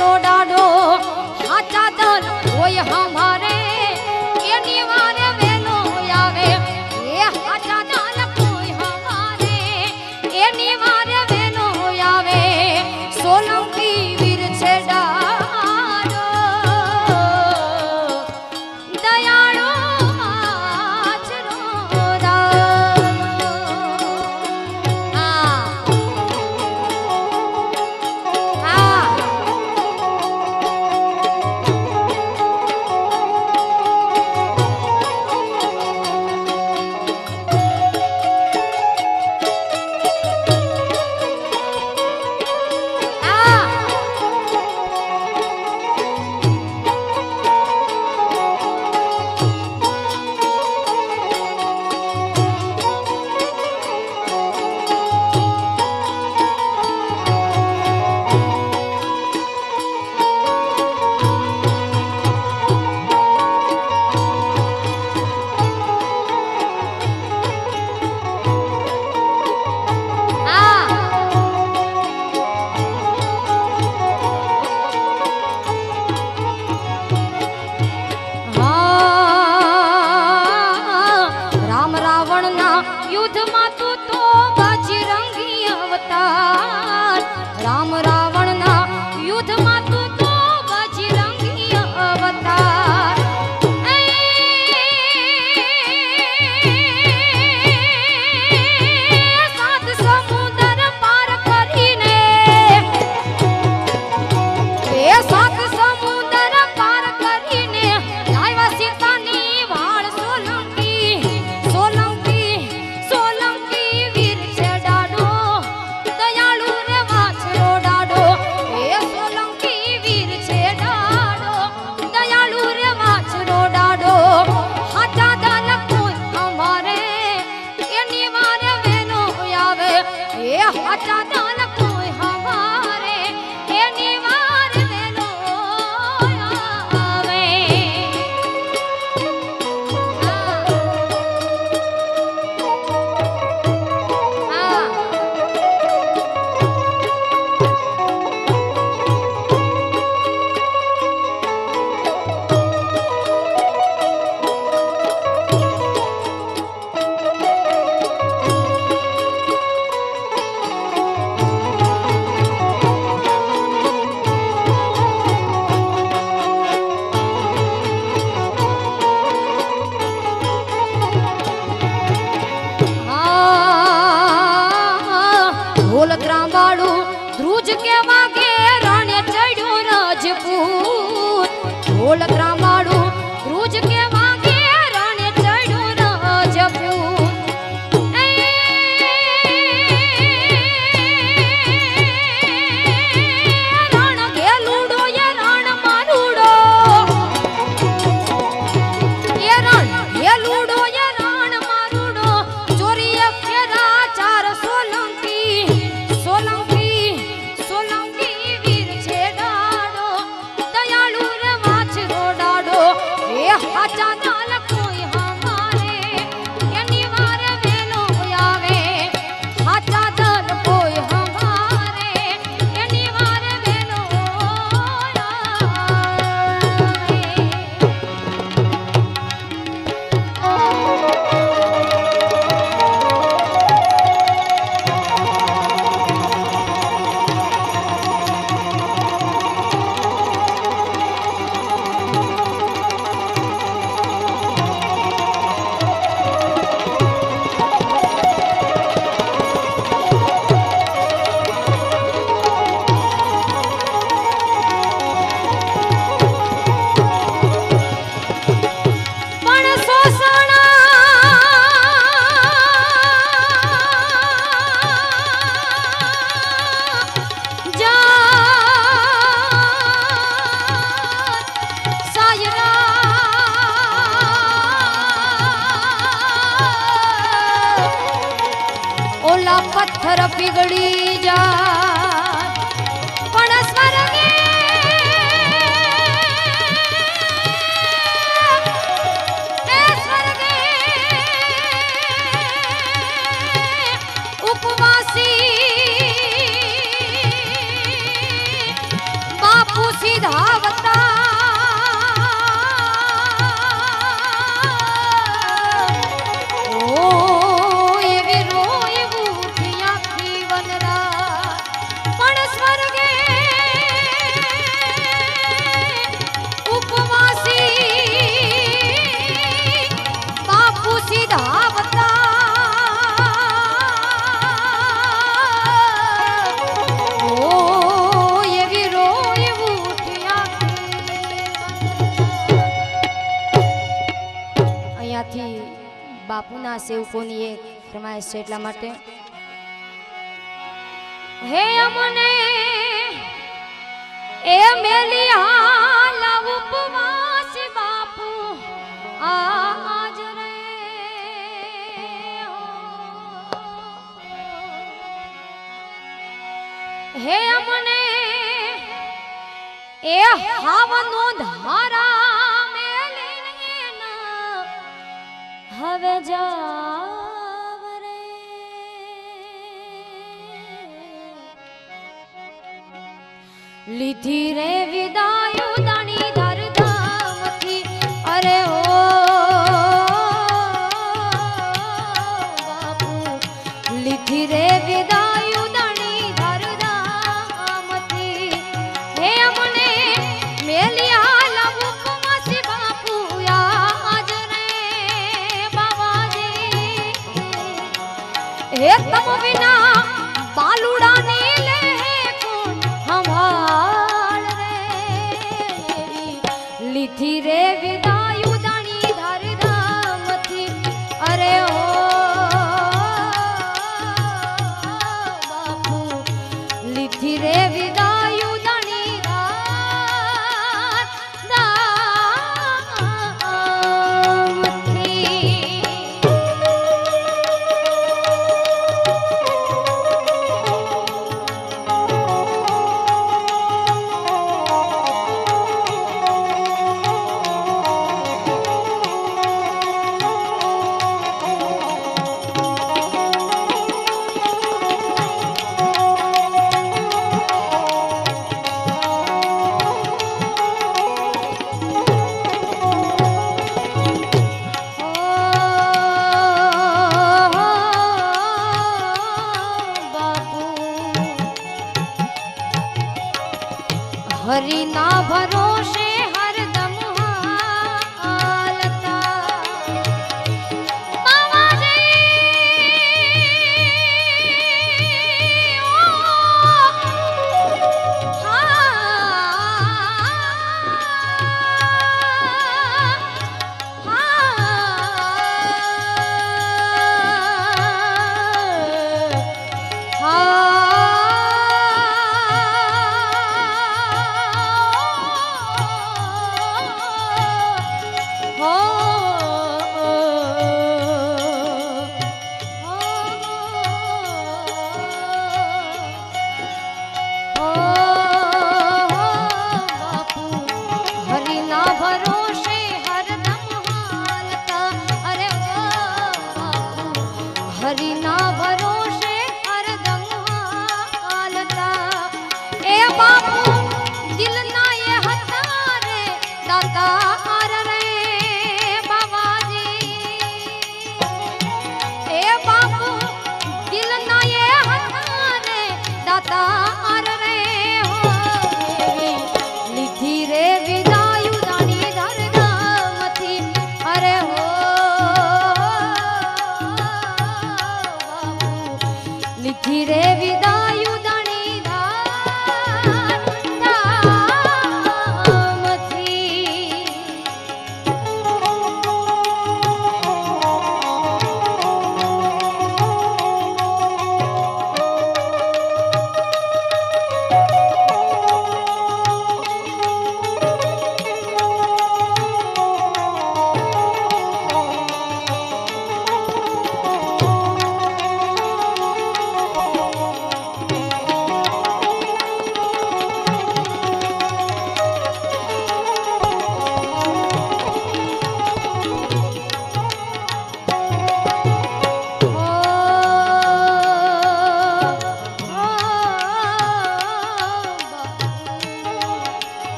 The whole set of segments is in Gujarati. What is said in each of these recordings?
वाछड़ो डाडो हाचा दल कोई हमारे ये निवारे वेलो आवे ये हाचा दल कोई हमारे ये निवारे वेलो आवे सोलंकी वीर छे डाडो दयाळो वाछड़ो डाडो राम रावण ना युद्ध में तू तो बजरंगी अवतार सात समुद्र पार करीने सात समुद्र पार करीने लायवा सीतानी वाळ सोलंकी सोलंकी सोलंकी वीर छे डाडो दयाळु रे वाछड़ो डाडो ए सोलंकी वीर छे डाडो दयाळु रे वाछड़ो डाडो हाचा दल कोई हमारे ए निवारे वेलो आवे ए हाचा दल कोई हमारे ए निवारे वेलो आवे ढोलकरावाळू ध्रुज के वागे रण चढ़्यो राजपूत ढोलकरावाळू ध्रुज के वागे रण चढ़्यो राजपूत रण गेलूडो ये रण मारूडो ये रण गेलूडो ये रण मारूडो चोरी फेरा चार सोलंकी सोलंकी सोलंकी वीर छे डाडो दयाळु रे वाछड़ो डाडो ए हाचा दल कोई हमारे ए निवारे वेलो आवे हाचा दल कोई हमारे ए निवारे वेलो पण सोसणा जा सायरा ओला पत्थर पिघड़ी जा पण स्वर्गे उपवासी बापू સિધાવતા ઓ એવી રોય ઉઠ્યા થી વનરા પણ સ્વર્ગે ઉપવાસી બાપુ સિધાવતા બાપુના સેવકોની એક ફરમાઈશ છે એટલા માટે હે અમને એ મેલિયા ઉપવાસ બાપુ આજ રે હે અમને એ હાવનો ધારા હવે જાવ રે લીધી રે વિદાયો દાણી ધરધામથી અરે ઓ બાપુ લીધી રે વિદાયો દાણી ધરધામથી હે અમને મેલિયા લાવું ઉપવાસી બાપુ હે તમ વિના બાલુડાની લે કોણ હમાળ રે લીધી રે વિદાયું દાણી ધારધામથી અરે ઓ બાપુ લીધી રે વિદાયું દાણી હરી ના ભરોસે હરદમ હાલતા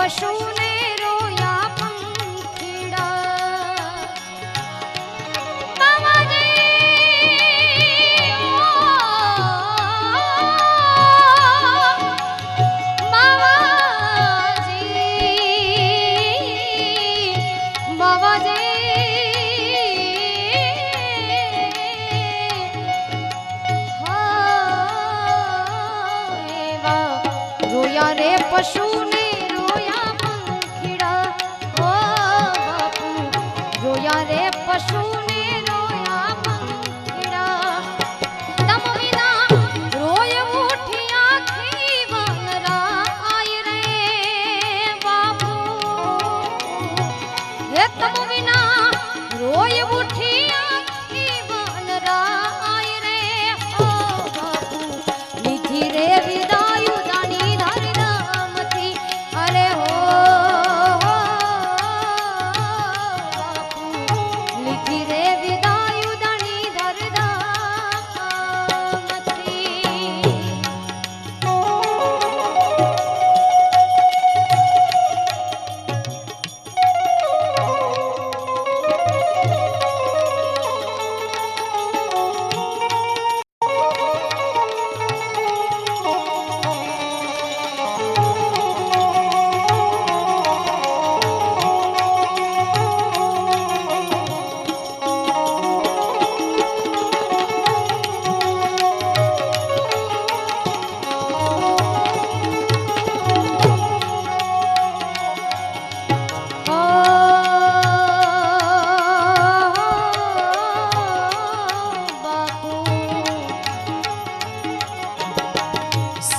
પશુને રોયા પંખીડા બાવાજી રોયા રે પશુને રોયા પંખીડા ઓ બાપુ રોયા રે પશુને રોયા પંખીડા તમ વિના રોય ઉઠી આખી વનરાય રે બાપુ હે તમ વિના રોય ઉઠી આખી વનરાય રે ઓ બાપુ લીધી રે વિદાય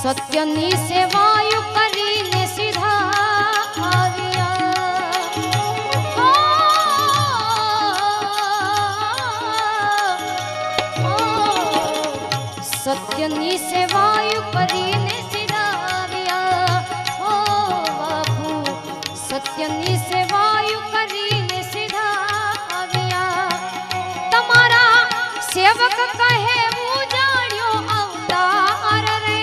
સત્યની સેવાયું કરીને સીધા આવ્યા સત્યની સેવાયું કરીને સીધા આવ્યા ઓ બાપુ સત્યની સેવાયું કરીને સીધા આવ્યા તમારા સેવક કહે ઉજાડ્યો અવતાર રે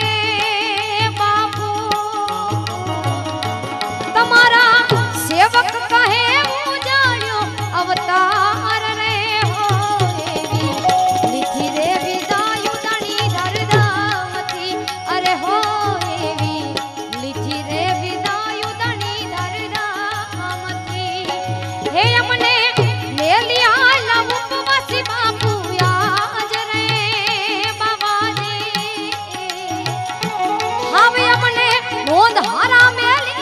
તમારા સેવક કહે ઉજાડ્યો અવતાર રે હો એવી લીધી રે વિદાય દણી ધરધામથી અરે હો એવી લીધી રે વિદાય દણી ધરધામથી હે અમને મેલી હાલ ઉપવાસી બાપુ યાજ રે બાબાજી હવે અમને નોંધ હારા મેલી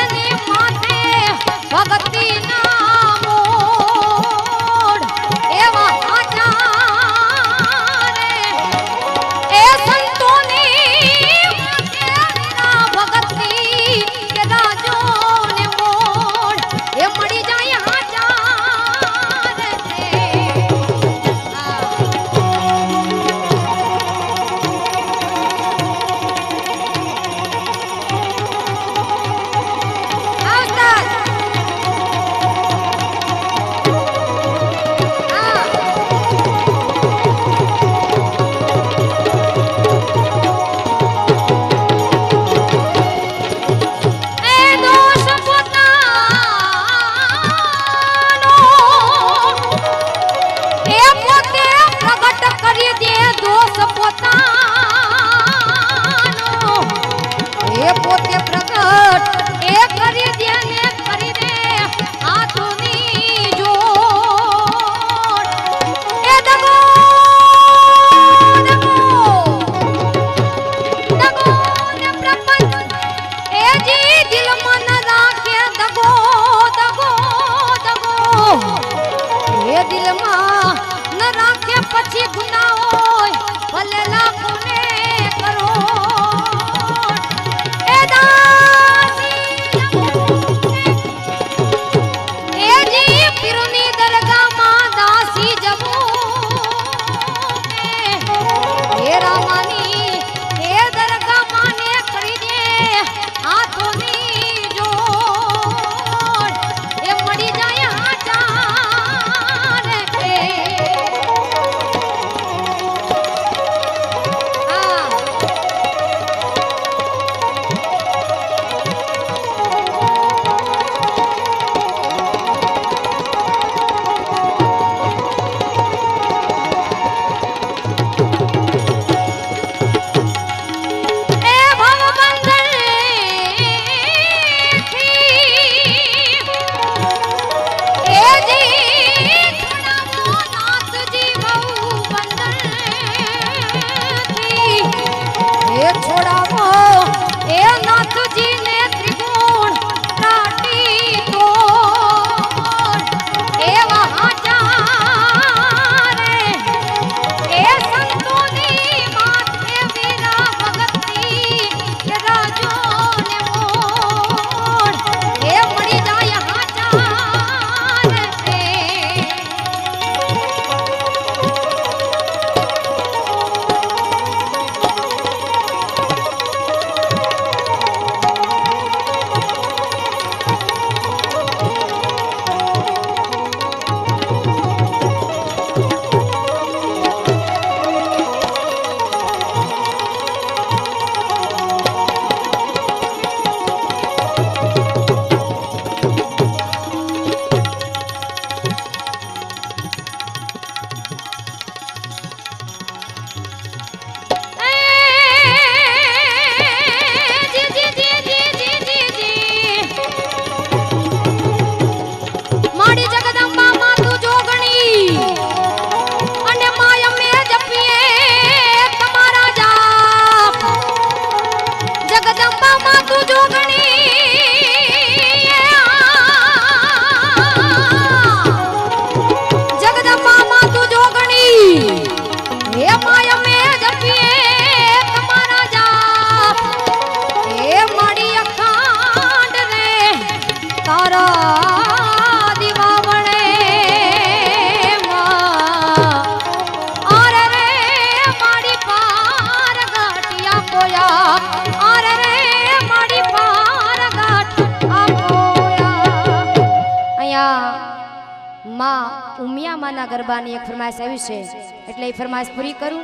જેને માથે ભક્તિ ના મોડ એવા આચારે એ સંતોની માથે ભક્તિ કે રાજો ને મોડ એ મળી જાય આચારે પોતે પ્રગટ એ કરી દે ને કરી દે હાથોની જોડ એ દગો ને પ્રપંચ એ જી દિલમાં ન રાખે દગો એ દિલમાં ન રાખે પછી ગુનાહ હોય ભલે લાખોને કરો ઉમિયા માના ગરબાની એક ફરમાઈશ આવી છે એટલે એ ફરમાઈશ પૂરી કરું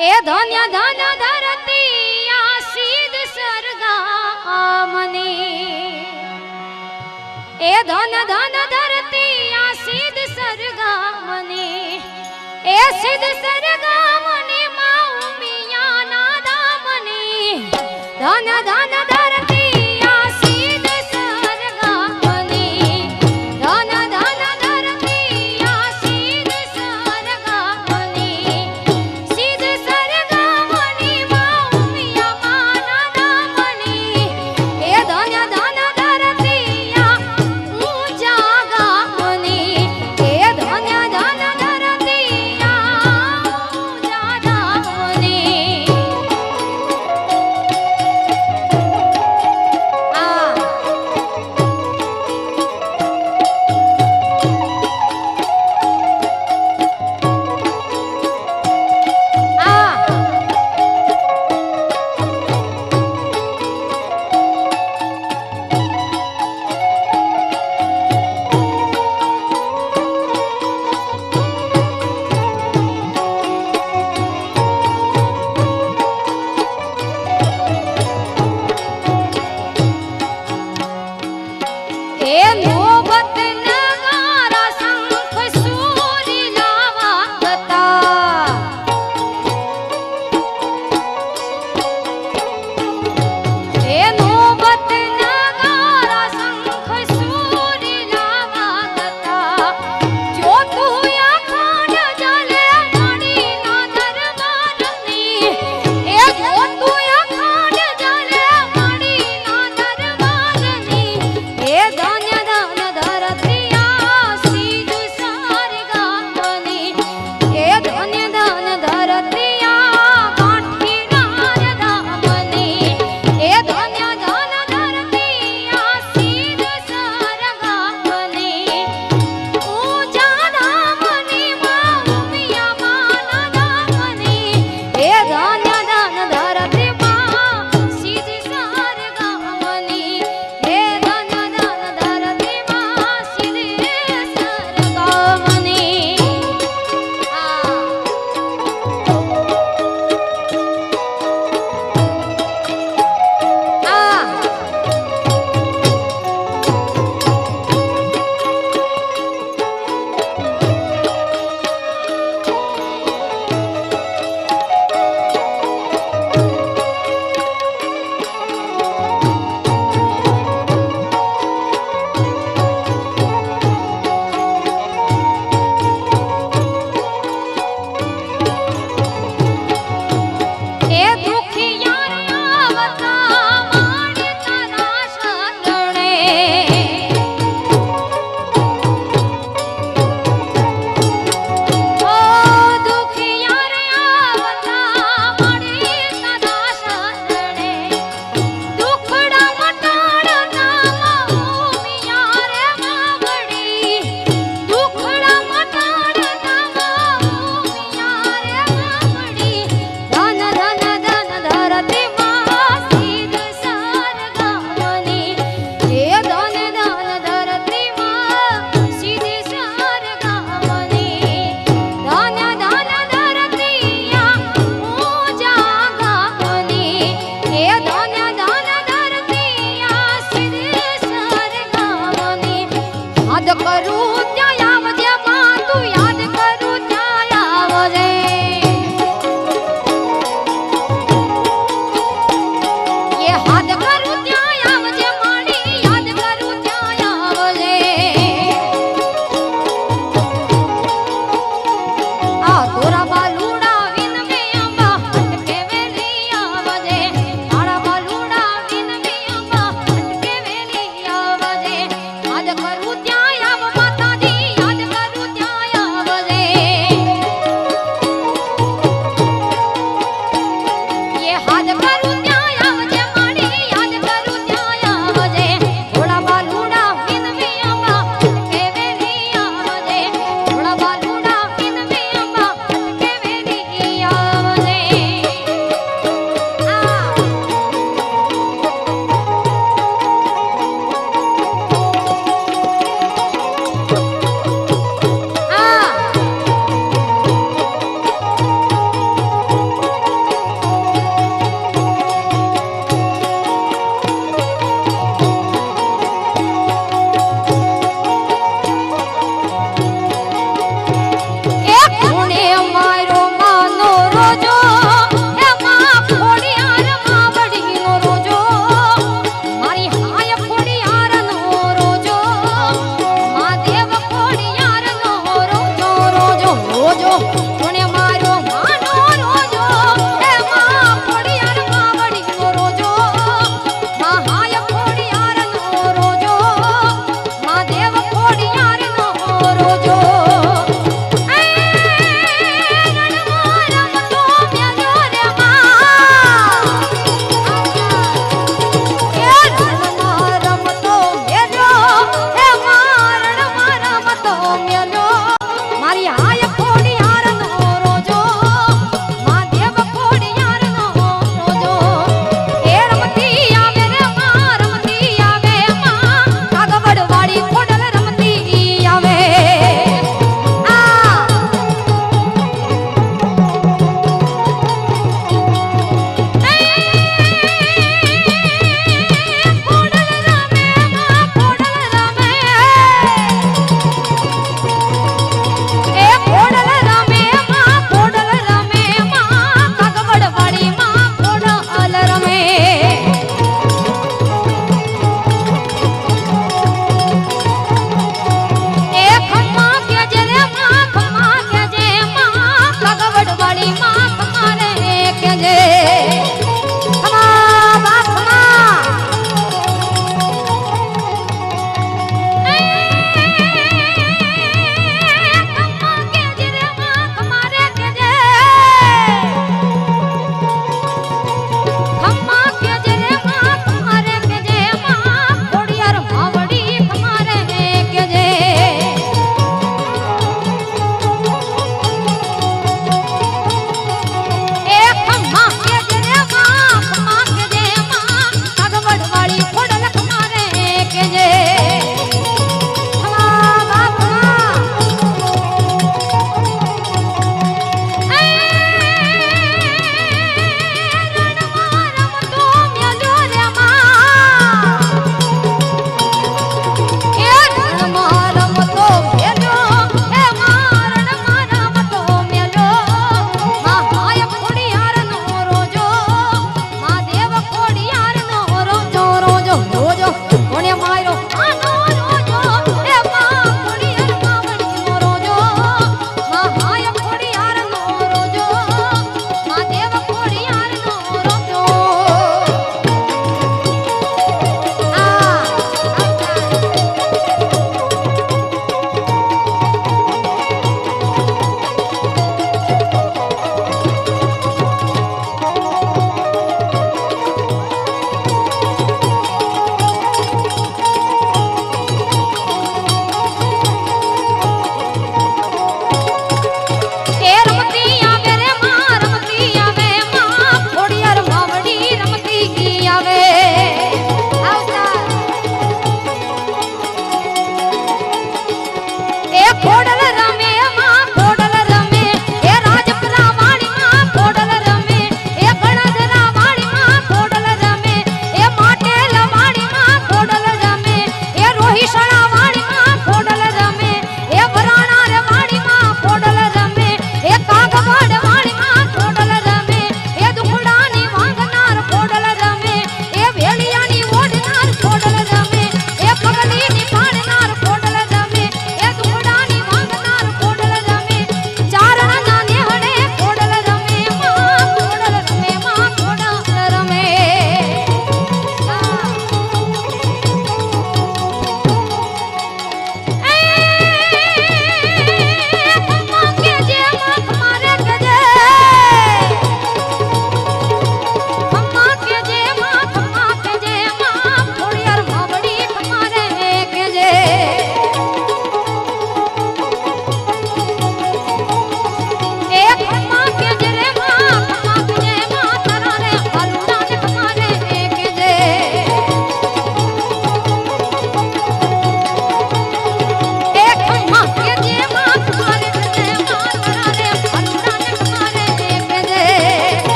એ ધન્ય ધન્ય ધરતી આસીદ સરગામને એ ધન્ય ધન્ય ધરતી આસીદ સરગામને એ સિદ્ધ સરગામને માં ઉમિયા ના દામને ધન્ય ધન્ય